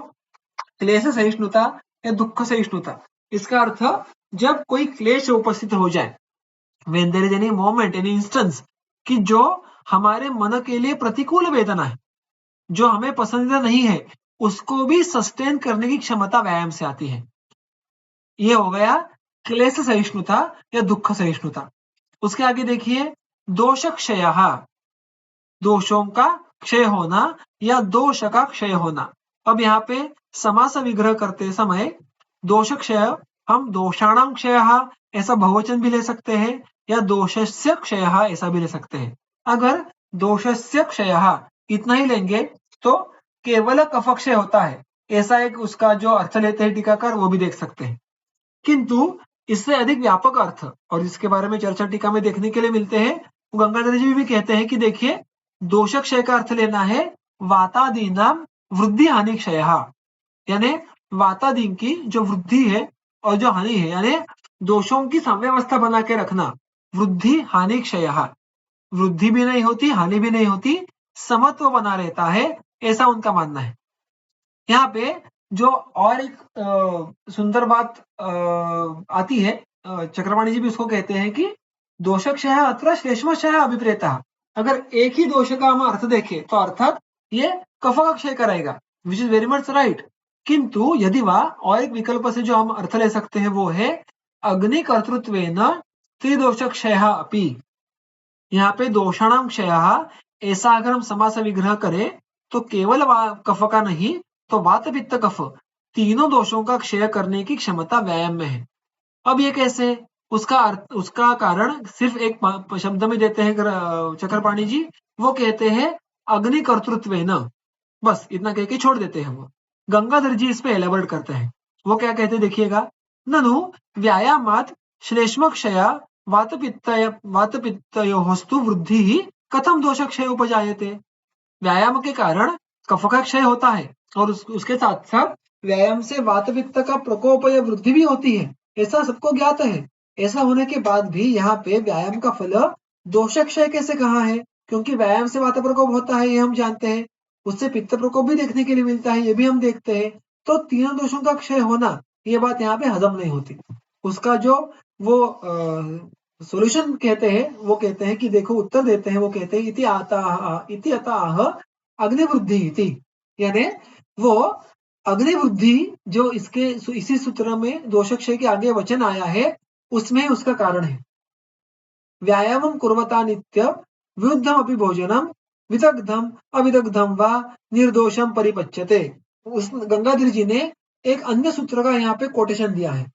क्लेश सहिष्णुता या दुख सहिष्णुता, इसका अर्थ जब कोई क्लेश उपस्थित हो जाए, when there is any moment, any instance कि जो हमारे मन के लिए प्रतिकूल वेदना है, जो हमें पसंदीदा नहीं है, उसको भी सस्टेन करने की क्षमता व्यायाम से आती है। ये हो गया क्लेश सहिष्णुता या दुख सहिष्णुता। उसके आगे देखिए दोष क्षय, दोषों का क्षय होना या दोष का क्षय होना। अब यहाँ पे समास विग्रह करते समय दोष क्षय, हम दोषाणाम क्षय ऐसा बहुवचन भी ले सकते हैं या दोषस्य क्षय ऐसा भी ले सकते हैं। अगर दोषस्य क्षय इतना ही लेंगे तो केवल कफ क्षय होता है, ऐसा एक उसका जो अर्थ लेते हैं टीकाकार वो भी देख सकते हैं। किंतु इससे अधिक व्यापक अर्थ और जिसके बारे में चर्चा टीका में देखने के लिए मिलते हैं, गंगाधर जी भी कहते हैं कि देखिए दोष क्षय का अर्थ लेना है वातादीनाम वृद्धि हानि क्षय, यानी वातादि की जो वृद्धि है और जो हानि है, यानी दोषों की समव्यवस्था बना के रखना, वृद्धि हानि क्षय, वृद्धि भी नहीं होती हानि भी नहीं होती, समत्व बना रहता है, ऐसा उनका मानना है। यहाँ पे जो और एक सुंदर बात आती है, चक्रपाणी जी भी उसको कहते हैं कि दोषक्षय अत्र श्लेष्मक्षय अभिप्रेता। अगर एक ही दोष का हम अर्थ देखें तो अर्थात ये कफ का क्षय कराएगा, which is very much right. किंतु यदि वह और एक विकल्प से जो हम अर्थ ले सकते हैं वो है अग्निकर्तृत्वेन त्रिदोषक्षय अपि। यहाँ पे दोषाणाम क्षय, ऐसा अगर हम समास विग्रह करें तो केवल कफ का नहीं तो वात पित्त कफ तीनों दोषों का क्षय करने की क्षमता व्यायाम में है। अब ये कैसे, उसका अर्थ, उसका कारण सिर्फ एक शब्द में देते हैं चक्रपाणी जी, वो कहते हैं अग्निकर्तृत्वेन, बस इतना कह के छोड़ देते हैं वो। गंगाधर जी इस पे एलेबोरेट करते हैं, वो क्या कहते हैं देखिएगा, ननु व्यायामात श्लेष्मक्षय वातपित्तयोस्तु वृद्धि ही कथम दोषक्षय उपजायते। व्यायाम के कारण कफ का क्षय होता है और उसके साथ साथ व्यायाम से वातपित्त का प्रकोप या वृद्धि भी होती है, ऐसा सबको ज्ञात है। ऐसा होने के बाद भी यहाँ पे व्यायाम का फल दोषक्षय कैसे कहा है, क्योंकि व्यायाम से वात प्रकोप होता है ये हम जानते हैं, उससे पित्त प्रकोप भी देखने के लिए मिलता है ये भी हम देखते हैं। तो तीनों दोषों का क्षय होना ये बात यहाँ पे हजम नहीं होती। उसका जो वो सॉल्यूशन कहते हैं वो कहते हैं कि देखो उत्तर देते हैं, वो कहते हैं इति अतः अग्निवृद्धि इति, यानी वो अग्निवृद्धि जो इसके इसी सूत्र में दोषक्षय के आगे वचन आया है उसमें उसका कारण है। व्यायामं कुर्वता नित्य विरुद्धम अपि भोजनम विदग्धम अविदग्धम व निर्दोषम परिपच्यते। उस गंगाधर जी ने एक अन्य सूत्र का यहाँ पे कोटेशन दिया है,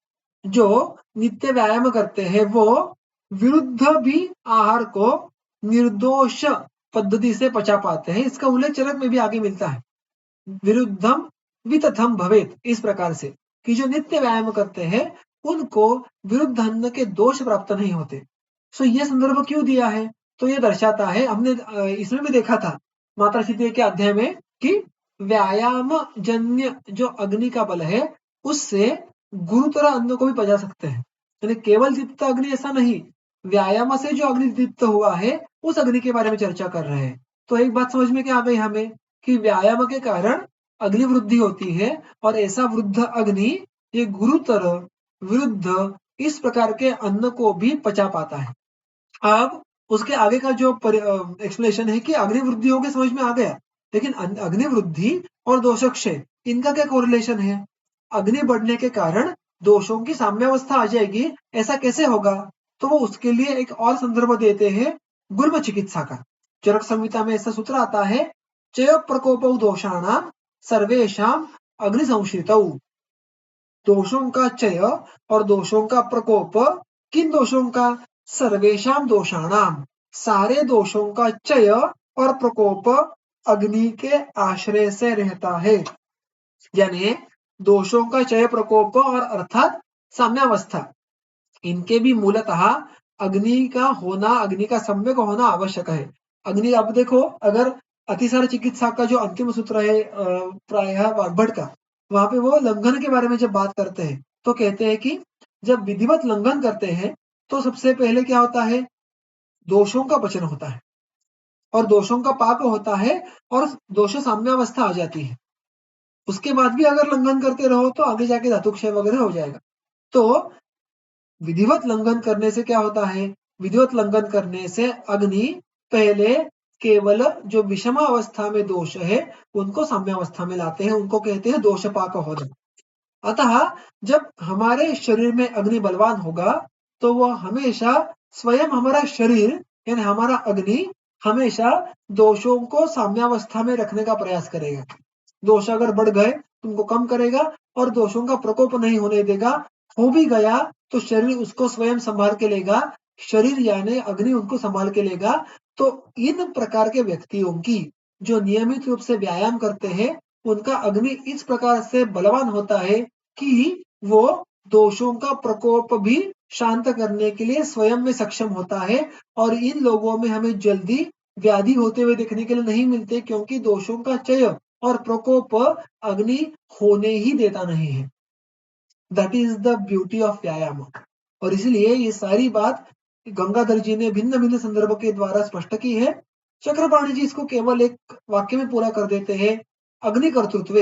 जो नित्य व्यायाम करते हैं वो विरुद्ध भी आहार को निर्दोष पद्धति से पचा पाते हैं। इसका उल्लेख चरक में भी आगे मिलता है, विरुद्धम वितथम भवेत, इस प्रकार से कि जो नित्य व्यायाम करते हैं उनको विरुद्ध अन्न के दोष प्राप्त नहीं होते। सो ये संदर्भ क्यों दिया है, तो ये दर्शाता है, हमने इसमें भी देखा था मात्रा सिद्धि के अध्याय में कि व्यायाम जन्य जो अग्नि का बल है उससे गुरुतर अन्न को भी पचा सकते हैं, यानी केवल दीप्त अग्नि ऐसा नहीं, व्यायाम से जो अग्नि दीप्त हुआ है उस अग्नि के बारे में चर्चा कर रहे हैं। तो एक बात समझ में क्या आ गई हमें कि व्यायाम के कारण अग्नि वृद्धि होती है और ऐसा वृद्ध अग्नि ये गुरुतर विरुद्ध इस प्रकार के अन्न को भी पचा पाता है। अब उसके आगे का जो एक्सप्लेनेशन है कि अग्नि वृद्धि हो गई समझ में आ गया, लेकिन अग्नि वृद्धि और दोषक्षय इनका क्या कोरिलेशन है, अग्नि बढ़ने के कारण दोषों की साम्यावस्था आ जाएगी, ऐसा कैसे होगा, तो वो उसके लिए एक और संदर्भ देते हैं गुल्म चिकित्सा का। चरक संहिता में ऐसा सूत्र आता है, चय प्रकोप दोषाणाम सर्वेशाम अग्नि संश्रितौ। दोषों का चय और दोषों का प्रकोप, किन दोषों का, सर्वेशाम दोषाणाम, सारे दोषों का चय और प्रकोप अग्नि के आश्रय से रहता है। यानी दोषों का चय प्रकोप और अर्थात साम्यावस्था, इनके भी मूलतः अग्नि का होना, अग्नि का सम्यक होना आवश्यक है। अग्नि, अब देखो अगर अतिसार चिकित्सा का जो अंतिम सूत्र है प्रायः वाग्भट का, वहां पे वो लंघन के बारे में जब बात करते हैं तो कहते हैं कि जब विधिवत लंघन करते हैं तो सबसे पहले क्या होता है, दोषों का वचन होता है और दोषों का पाप होता है और दोष साम्यावस्था आ जाती है। उसके बाद भी अगर लंघन करते रहो तो आगे जाके धातुक्षय वगैरह हो जाएगा। तो विधिवत लंघन करने से क्या होता है, विधिवत लंघन करने से अग्नि पहले केवल जो विषम अवस्था में दोष है उनको साम्यावस्था में लाते हैं, उनको कहते हैं दोषपाक होना। अतः जब हमारे शरीर में अग्नि बलवान होगा तो वह हमेशा स्वयं हमारा शरीर यानी हमारा अग्नि हमेशा दोषों को साम्यावस्था में रखने का प्रयास करेगा। दोष अगर बढ़ गए तो उनको कम करेगा और दोषों का प्रकोप नहीं होने देगा। हो भी गया तो शरीर उसको स्वयं संभाल के लेगा, शरीर यानी अग्नि उनको संभाल के लेगा। तो इन प्रकार के व्यक्तियों की जो नियमित रूप से व्यायाम करते हैं उनका अग्नि इस प्रकार से बलवान होता है कि वो दोषों का प्रकोप भी शांत करने के लिए स्वयं में सक्षम होता है। और इन लोगों में हमें जल्दी व्याधि होते हुए देखने के लिए नहीं मिलते क्योंकि दोषों का चय और प्रकोप अग्नि होने ही देता नहीं है। That is the beauty of व्यायाम। और इसलिए ये सारी बात गंगाधर जी ने भिन्न भिन्न संदर्भ के द्वारा स्पष्ट की है। चक्रपाणी जी इसको केवल एक वाक्य में पूरा कर देते हैं, अग्नि कर्तृत्व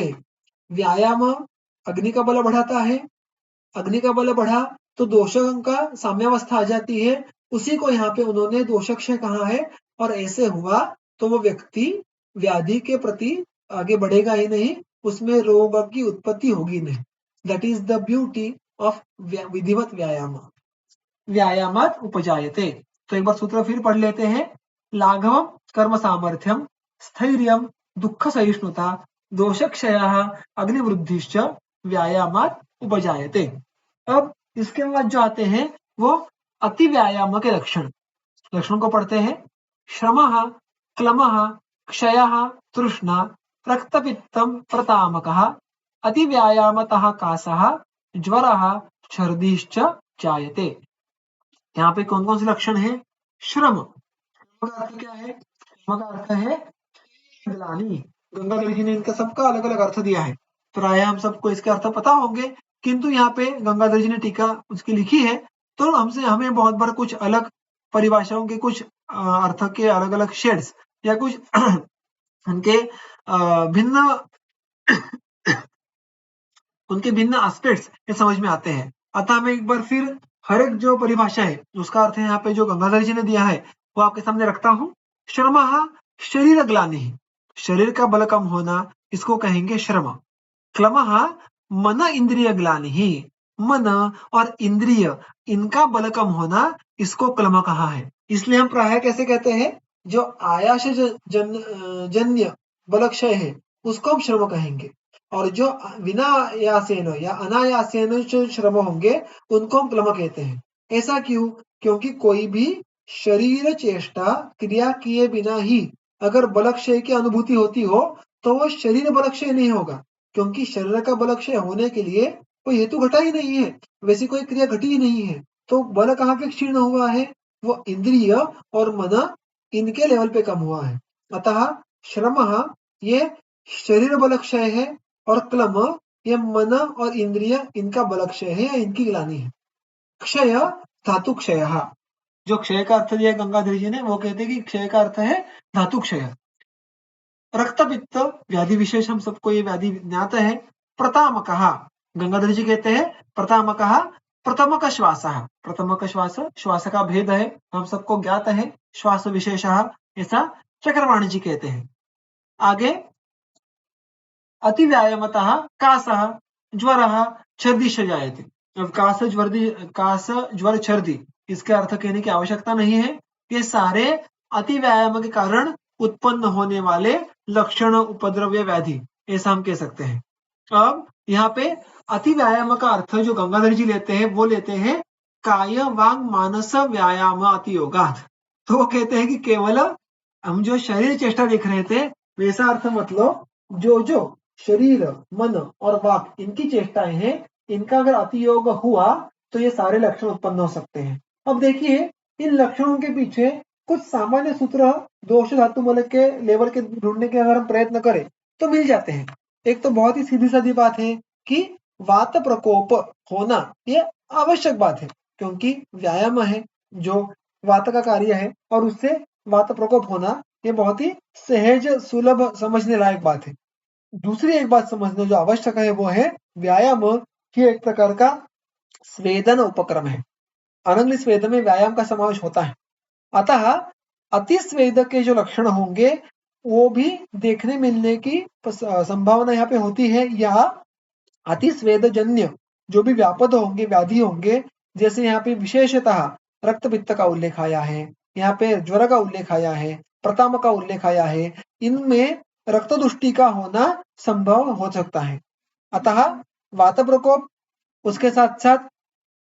व्यायाम अग्नि का बल बढ़ाता है, अग्नि का बल बढ़ा तो दोषों का साम्यावस्था आ जाती है। उसी को यहाँ पे उन्होंने दोषक्षय कहा है और ऐसे हुआ तो वो व्यक्ति व्याधि के प्रति आगे बढ़ेगा ही नहीं, उसमें रोग की उत्पत्ति होगी नहीं। That is the beauty of विधिवत व्यायाम। व्यायामात उपजायते। तो एक बार सूत्र फिर पढ़ लेते हैं, लाघवम कर्म सामर्थ्यम स्थैर्यम दुख सहिष्णुता दोषक्षय अग्निवृद्धिश्च व्यायामात उपजायते। अब इसके बाद जो आते हैं वो अति व्यायाम के लक्षण, लक्षणों को पढ़ते हैं। श्रम क्लम क्षय तृष्णा रक्तपित्तम प्रतामक अति व्यायामतः कासः ज्वरः छर्दीश्च जायते। यहाँ पे कौन कौन से लक्षण है? श्रम, श्रम का अर्थ क्या है? श्रम का अर्थ है ग्लानि। गंगाधर जी ने इनका सबका अलग अलग अर्थ दिया है, प्राय हम सबको इसके अर्थ पता होंगे, किंतु यहाँ पे गंगाधर जी ने टीका उसकी लिखी है तो हमसे हमें बहुत बार कुछ अलग परिभाषाओं के कुछ अर्थ के अलग अलग शेड्स या कुछ उनके भिन्न उनके भिन्न एस्पेक्ट्स ये समझ में आते हैं। अतः हमें एक बार फिर हर एक जो परिभाषा है उसका अर्थ यहाँ पे जो गंगाधर जी ने दिया है वो आपके सामने रखता हूँ। श्रम शरीर ग्लानि, शरीर का बल कम होना इसको कहेंगे श्रम। क्लम मन इंद्रिय ग्लानि, मन और इंद्रिय इनका बल कम होना इसको क्लम कहा है। इसलिए हम प्राय कैसे कहते हैं, जो आयास जन्य बलक्षय है उसको हम श्रम कहेंगे और जो विनायासेन या अनायासेन जो श्रम होंगे उनको हम क्लम कहते हैं। ऐसा क्यों? क्योंकि कोई भी शरीर चेष्टा क्रिया किए बिना ही अगर बलक्षय की अनुभूति होती हो तो वो शरीर बलक्षय नहीं होगा, क्योंकि शरीर का बलक्षय होने के लिए कोई हेतु घटा ही नहीं है, वैसी कोई क्रिया घटी ही नहीं है। तो बल कहाँ पे क्षीण हुआ है? वो इंद्रिय और मन इनके लेवल पे कम हुआ है। अतः श्रम ये शरीर बलक्षय है और क्लम ये मन और इंद्रिय इनका बलक्षय है या इनकी ग्लानि है। क्षय धातु क्षय, जो क्षय का अर्थ दिया गंगाधर जी ने वो कहते हैं कि क्षय का अर्थ है धातु क्षय। रक्तपित्त व्याधि विशेष हम सबको ये व्याधि ज्ञात है। प्रतामक, गंगाधर जी कहते हैं प्रतामक प्रथम का श्वास, प्रथम का श्वास श्वास का भेद है हम सबको ज्ञात है, श्वास विशेष ऐसा चक्रवाणी जी कहते हैं। आगे अति व्यायामतः कासः ज्वरः छर्दिश्च जायते। अब कास ज्वर छर्दी इसके अर्थ कहने की आवश्यकता नहीं है, ये सारे अति व्यायाम के कारण उत्पन्न होने वाले लक्षण उपद्रव्य व्याधि ऐसा हम कह सकते हैं। अब यहाँ पे अति व्यायाम का अर्थ जो गंगाधर जी लेते हैं वो लेते हैं काय वांग मानस व्यायाम अति योगात। तो वो कहते हैं कि केवल हम जो शरीर चेष्टा देख रहे थे वैसा अर्थ मतलब जो शरीर मन और वाक इनकी चेष्टाएं हैं, इनका अगर अतियोग हुआ तो ये सारे लक्षण उत्पन्न हो सकते हैं। अब देखिए इन लक्षणों के पीछे कुछ सामान्य सूत्र दोष धातु मूलक के लेवल के ढूंढने के अगर हम प्रयत्न करें तो मिल जाते हैं। एक तो बहुत ही सीधी सादी बात है कि वात प्रकोप होना ये आवश्यक बात है, क्योंकि व्यायाम है जो वात का कार्य है और उससे वात प्रकोप होना ये बहुत ही सहज सुलभ समझने लायक बात है। दूसरी एक बात समझना जो आवश्यक है वो है व्यायाम ही एक प्रकार का स्वेदन उपक्रम है। अनंग स्वेद में व्यायाम का समावेश होता है। अतः अतिस्वेद के जो लक्षण होंगे वो भी देखने मिलने की संभावना यहाँ पे होती है, या अतिस्वेदजन्य जो भी व्यापद होंगे, व्याधि होंगे, जैसे यहाँ पे विशेषतः रक्त पित्त का उल्लेख आया है, यहाँ पे ज्वर का उल्लेख आया है, प्रताम का उल्लेख आया है, इनमें रक्त दुष्टि का होना संभव हो सकता है। अतः वात प्रकोप, उसके साथ साथ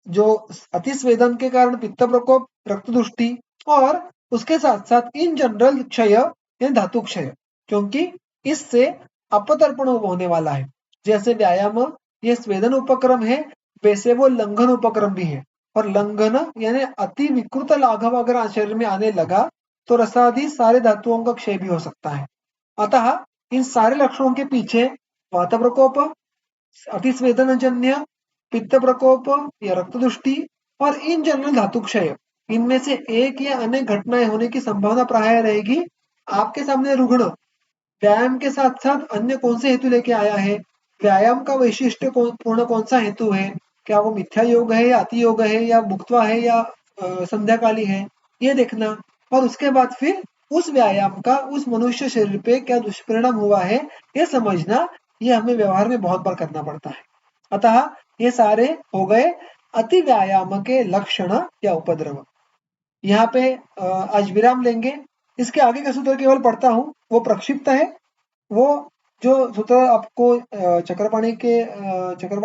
जो अतिस्वेदन के कारण पित्त प्रकोप, रक्त दुष्टि और उसके साथ साथ इन जनरल क्षय या धातु क्षय, क्योंकि इससे अपतर्पण होने वाला है। जैसे व्यायाम ये स्वेदन उपक्रम है, वैसे वो लंघन उपक्रम भी है, और लंघन यानी अति विकृत लाघव अगर शरीर में आने लगा तो रसादि सारे धातुओं का क्षय भी हो सकता है। अतः इन सारे लक्षणों के पीछे वात प्रकोप, अतिस्वेदनजन्य, पित्त प्रकोप या रक्त दुष्टि और इन जनरल धातु क्षय, इनमें से एक या अनेक घटनाएं होने की संभावना प्राय रहेगी। आपके सामने रुग्ण व्यायाम के साथ साथ अन्य कौन से हेतु लेके आया है, व्यायाम का वैशिष्ट्य पूर्ण कौन सा हेतु है, क्या वो मिथ्या योग है या अति योग है या भुक्त्वा है या संध्याकाली है, ये देखना। और उसके बाद फिर उस व्यायाम का उस मनुष्य शरीर पे क्या दुष्परिणाम हुआ है ये समझना, ये हमें व्यवहार में बहुत बार करना पड़ता है। अतः ये सारे हो गए अति व्यायाम के लक्षण या उपद्रव। यहाँ पे आज विराम लेंगे। इसके आगे का सूत्र केवल पढ़ता हूँ, वो प्रक्षिप्त है। वो जो सूत्र आपको चक्रपाणी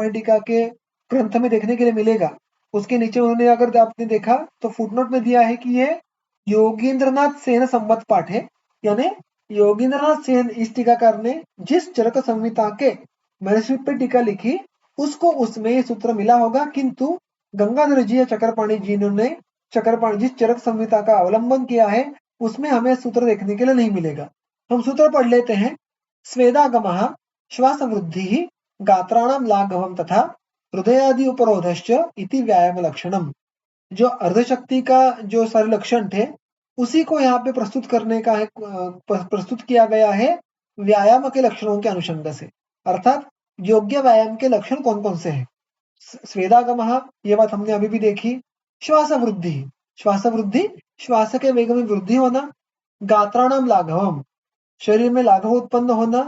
टीका के ग्रंथ में देखने के लिए मिलेगा, उसके नीचे उन्होंने अगर आपने देखा तो फुटनोट में दिया है कि ये योगींद्रनाथ सेन संवत पाठ है, यानी योगींद्रनाथ सेन इस टीकाकार ने जिस चरक संहिता के मैन्युस्क्रिप्ट पे टीका लिखी उसको उसमें ये सूत्र मिला होगा, किंतु गंगाधर जी या चक्रपाणी जी ने जिस चरक संहिता का अवलंबन किया है उसमें हमें सूत्र देखने के लिए नहीं मिलेगा। हम सूत्र पढ़ लेते हैं। स्वेदागमः श्वासवृद्धिः गात्राणां लाघवं तथा हृदयादि उपरोधश्च इति व्यायाम लक्षणम। जो अर्धशक्ति का जो सारे लक्षण थे उसी को यहाँ पे प्रस्तुत करने का है, प्रस्तुत किया गया है व्यायाम के लक्षणों के अनुषंग से, अर्थात योग्य व्यायाम के लक्षण कौन कौन से हैं। स्वेदागमः ये बात हमने अभी भी देखी। श्वास वृद्धि, श्वास वृद्धि श्वास के वेग में वृद्धि होना। गात्राणाम लाघवम, शरीर में लाघव उत्पन्न होना।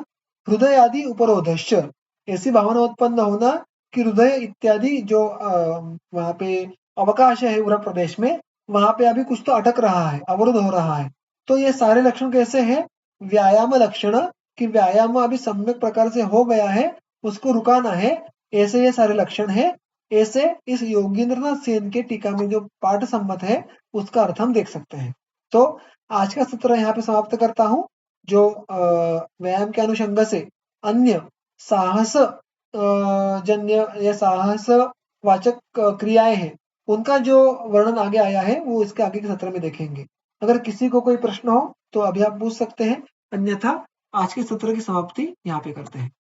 हृदय आदि उपरोधश्च, ऐसी भावना उत्पन्न होना कि हृदय इत्यादि जो वहां पे अवकाश है उरक प्रदेश में, वहां पे अभी कुछ तो अटक रहा है, अवरुद्ध हो रहा है। तो ये सारे लक्षण कैसे हैं, व्यायाम लक्षण, कि व्यायाम अभी सम्यक प्रकार से हो गया है, उसको रुकाना है, ऐसे ये सारे लक्षण है। ऐसे इस योगींद्रनाथ सेन के टीका में जो पाठ सम्मत है उसका अर्थ हम देख सकते हैं। तो आज का सत्र यहाँ पे समाप्त करता हूँ। जो व्यायाम के अनुषंग से अन्य साहस जन्य या साहस वाचक क्रियाएं हैं, उनका जो वर्णन आगे आया है वो इसके आगे के सत्र में देखेंगे। अगर किसी को कोई प्रश्न हो तो अभी आप पूछ सकते हैं, अन्यथा आज के सत्र की समाप्ति यहाँ पे करते हैं।